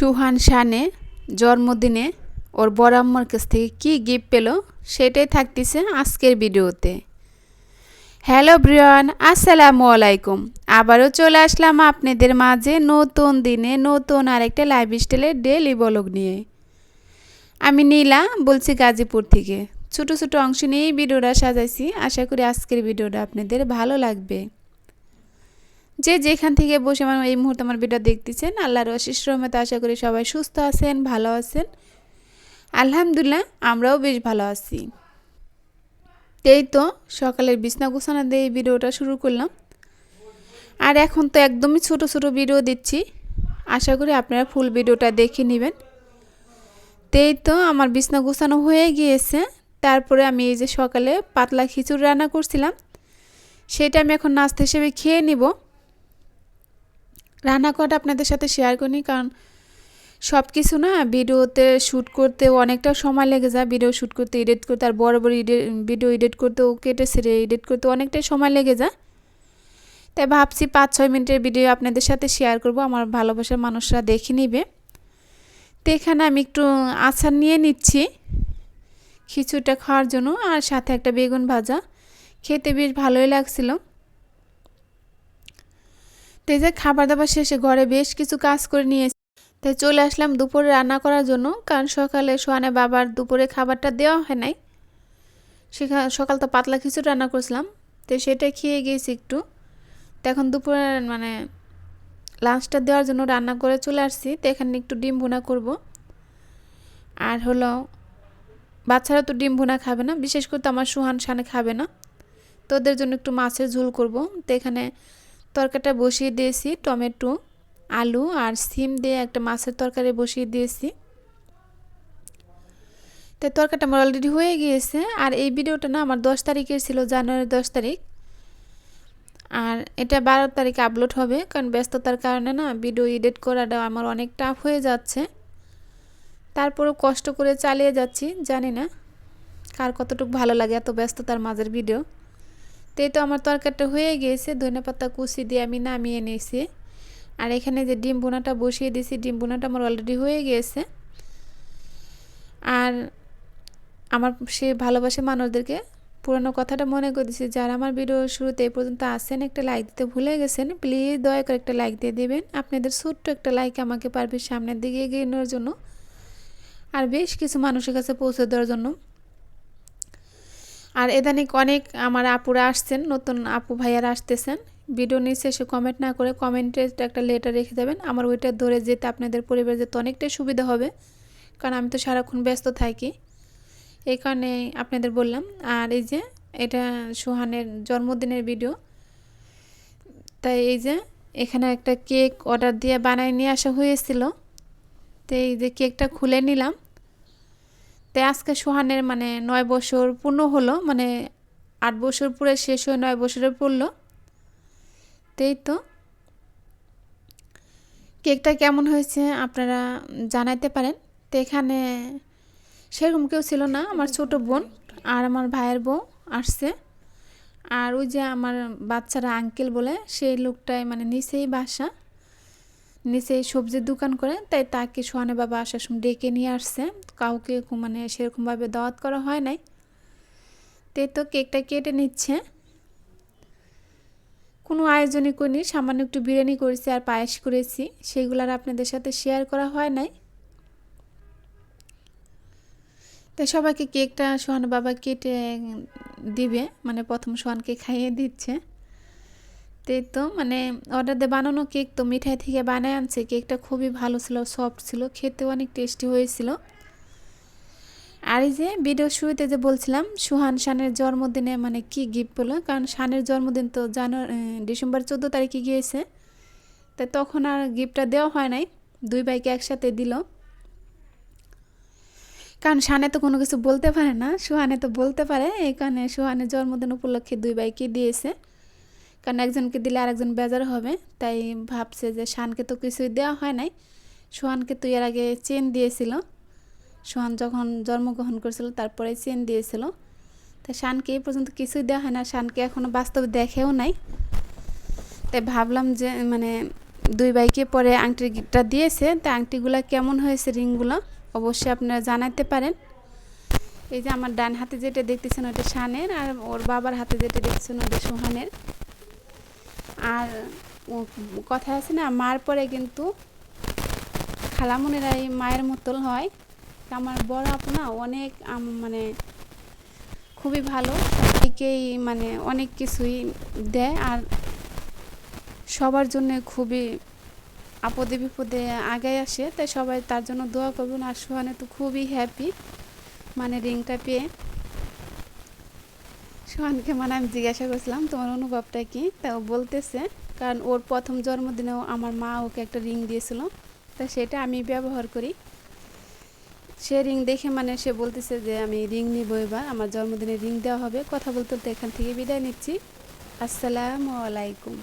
সুহান শানে জন্মদিনে ওর বড় আম্মার কাছ থেকে কী গিফট পেল সেটাই থাকতেছে আজকের ভিডিওতে। হ্যালো ব্রিয়ান, আসসালামু আলাইকুম। আবারও চলে আসলাম আপনাদের মাঝে নতুন দিনে নতুন আরেকটা লাইফ স্টাইলের ডেইলি ব্লগ নিয়ে। আমি নীলা বলছি গাজীপুর থেকে। ছোটো ছোটো অংশ নিয়ে এই ভিডিওটা সাজাইছি। আশা করি আজকের ভিডিওটা আপনাদের ভালো লাগবে। যে যেখান থেকে বসে আমার এই মুহূর্তে আমার ভিডিও দেখতেছেন, আল্লাহর অশেষ রহমতে আশা করি সবাই সুস্থ আছেন, ভালো আছেন। আলহামদুলিল্লাহ আমরাও বেশ ভালো আছি। এই তো সকালের বিছনা গোছানো দিয়ে এই ভিডিওটা শুরু করলাম। আর এখন তো একদমই ছোট ছোট ভিডিও দিচ্ছি, আশা করি আপনারা ফুল ভিডিওটা দেখে নেবেন। এই তো আমার বিছনা গোছানো হয়ে গিয়েছে। তারপরে আমি এই যে সকালে পাতলা খিচুড়ি রান্না করছিলাম, সেটা আমি এখন নাস্তা হিসেবে খেয়ে নিব। রান্না করাটা আপনাদের সাথে শেয়ার করিনি, কারণ সব কিছু না ভিডিওতে শ্যুট করতে অনেকটা সময় লেগে যায়। ভিডিও শ্যুট করতে, এডিট করতে, আর বড় বড় ভিডিও এডিট করতেও কেটে সেরে এডিট করতে অনেকটাই সময় লেগে যায়। তাই ভাবছি 5-6 মিনিটের ভিডিও আপনাদের সাথে শেয়ার করব, আমার ভালোবাসার মানুষরা দেখে নিবে। তো এখানে আমি একটু আচার নিয়ে নিচ্ছি খিচুড়িটা খাওয়ার জন্য, আর সাথে একটা বেগুন ভাজা। খেতে বেশ ভালোই লাগছিল। তো এই যে খাবার দাবার শেষে ঘরে বেশ কিছু কাজ করে নিয়েছি। তাই চলে আসলাম দুপুরে রান্না করার জন্য, কারণ সকালে সোহানে বাবার দুপুরে খাবারটা দেওয়া হয় নাই। সকাল তো পাতলা খিচুড়ি রান্না করছিলাম, তো সেটা খেয়ে গিয়েছি একটু। তো এখন দুপুরে লাঞ্চটা দেওয়ার জন্য রান্না করে চলে আসছি। তো এখানে একটু ডিম ভুনা করব। আর হলো বাচ্চারা তো ডিম ভুনা খাবে না, বিশেষ করে তো আমার সুহান শানে খাবে না, তো ওদের জন্য একটু মাছের ঝোল করব। তো এখানে তরকারিটা বসিয়ে দিয়েছি, টমেটো, আলু আর সিম দিয়ে একটা মাছের তরকারি বসিয়ে দিয়েছি। তো তরকারিটা আমার অলরেডি হয়ে গিয়েছে। আর এই ভিডিওটা না আমার 10 তারিখের ছিল, জানুয়ারি 10 তারিখ। আর এটা 12 তারিখে আপলোড হবে, কারণ ব্যস্ততার কারণে না ভিডিও এডিট করাটা আমার অনেক টাফ হয়ে যাচ্ছে। তারপরেও কষ্ট করে চালিয়ে যাচ্ছি, জানি না কার কতটুকু ভালো লাগে এত ব্যস্ততার মাঝের ভিডিও। তো এই তো আমার তরকারিটা হয়ে গিয়েছে, ধনেপাতা কুচি দিয়ে আমি নামিয়ে নিয়েছি। আর এখানে যে ডিম ভুনাটা বসিয়ে দিয়েছি, ডিম ভুনাটা আমার অলরেডি হয়ে গিয়েছে। আর আমার সে ভালোবাসে মানুষদেরকে পুরনো কথাটা মনে করে দিচ্ছি, যারা আমার ভিডিও শুরুতে এই পর্যন্ত আসেন একটা লাইক দিতে ভুলে গেছেন, প্লিজ দয়া করে একটা লাইক দিয়ে দেবেন। আপনাদের ছোট্ট একটা লাইক আমাকে পারবে সামনের দিকে এগিয়ে নেওয়ার জন্য, আর বেশ কিছু মানুষের কাছে পৌঁছে দেওয়ার জন্য। আর এদানিক অনেক আমার আপুরা আসছেন, নতুন আপু ভাইয়ারা আসতেছেন। ভিডিও নিচে এসে কমেন্ট না করে কমেন্টে একটা লেটার রেখে দেবেন, আমার ওইটা ধরে যেতে আপনাদের পরিবার যেতে অনেকটাই সুবিধা হবে, কারণ আমি তো সারাক্ষণ ব্যস্ত থাকি, এই কারণে আপনাদের বললাম। আর এই যে এটা সুহানের জন্মদিনের ভিডিও। তাই এই যে এখানে একটা কেক অর্ডার দিয়ে বানায় নিয়ে আসা হয়েছিল। তো এই যে কেকটা খুলে নিলাম। তাই আজকে সুহানের 9 বছর পূর্ণ হলো, 8 বছর পুরে শেষ হয়ে 9 বছরে পড়লো। তাই তো কেকটা কেমন হয়েছে আপনারা জানাইতে পারেন। তো এখানে সেরকম কেউ ছিল না, আমার ছোট বোন আর আমার ভাইয়ের বউ আসছে। আর ওই যে আমার বাচ্চারা আঙ্কেল বলে সেই লোকটাই নিচেই বাসা, নিচেই সবজির দোকান করে, তাই তাকে সোহানের বাবা আসার সময় ডেকে নিয়ে আসছে। কাউকে সেরকমভাবে দাওয়াত করা হয় নাই। তাই তো কেকটা কেটে নিচ্ছে। কোনো আয়োজনই করিনি, সামান্য একটু বিরিয়ানি করেছি আর পায়েস করেছি, সেগুলো আর আপনাদের সাথে শেয়ার করা হয় নাই। তাই সবাইকে কেকটা সোহান বাবা কেটে দিবে, প্রথম সোহানকে খাইয়ে দিচ্ছে। তাই তো অর্ডার দিয়ে বানানো কেক, তো মিঠাই থেকে বানায় আনছে। কেকটা খুবই ভালো ছিল, সফট ছিল, খেতে অনেক টেস্টি হয়েছিল। আর এই যে ভিডিও শুরুতে যে বলছিলাম সুহান শানের জন্মদিনে কি গিফট পেলো, কারণ শানের জন্মদিন তো ডিসেম্বর 14 তারিখে গিয়েছে। তাই তখন আর গিফটটা দেওয়া হয় নাই, দুই ভাইকে একসাথে দিল। কারণ শানে তো কোনো কিছু বলতে পারে না, সুহানে তো বলতে পারে, এই কারণে সুহানের জন্মদিন উপলক্ষে দুই ভাইকে দিয়েছে। কারণ একজনকে দিলে আরেকজন বেজার হবে, তাই ভাবছে যে শানকে তো কিছুই দেওয়া হয় নাই। সুহানকে তো এর আগে চেন দিয়েছিল, সুহান যখন জন্মগ্রহণ করেছিল তারপরে চেন দিয়েছিল। তাই শানকে এই পর্যন্ত কিছুই দেওয়া হয় না, শানকে এখনও বাস্তবে দেখেও নাই। তাই ভাবলাম যে দুই ভাইকে পরে আংটিটা দিয়েছে। তা আংটিগুলো কেমন হয়েছে রিংগুলো অবশ্যই আপনারা জানাতে পারেন। এই যে আমার ডান হাতে যেটা দেখতেছেন ওটা শানের, আর ওর বাবার হাতে যেটা দেখতেছেন ওটা সোহানের। আর কথা আছে না, মার পরে কিন্তু খালামুনিরাই মায়ের মতন হয়। আমার বড় আপু না অনেক মানে খুবই ভালো, সবাইকেই মানে অনেক কিছুই দেয় আর সবার জন্য খুবই আপদে বিপদে আগায় আসে। তাই সবাই তার জন্য দোয়া করবেন। আর সোহানে তো খুবই হ্যাপি মানে রিংটা পেয়ে। সোহানকে মানে আমি জিজ্ঞাসা করছিলাম তোমার অনুভবটা কি, তা ও বলতেছে কারণ ওর প্রথম জন্মদিনেও আমার মা ওকে একটা রিং দিয়েছিল, তা সেটা আমি ব্যবহার করি। সে রিং দেখে মানে সে বলতেছে যে আমি রিং নিব, এবার আমার জন্মদিনে রিং দেওয়া হবে। কথা বলতে বলতে এখান থেকে বিদায় নিচ্ছি। আসসালামু আলাইকুম।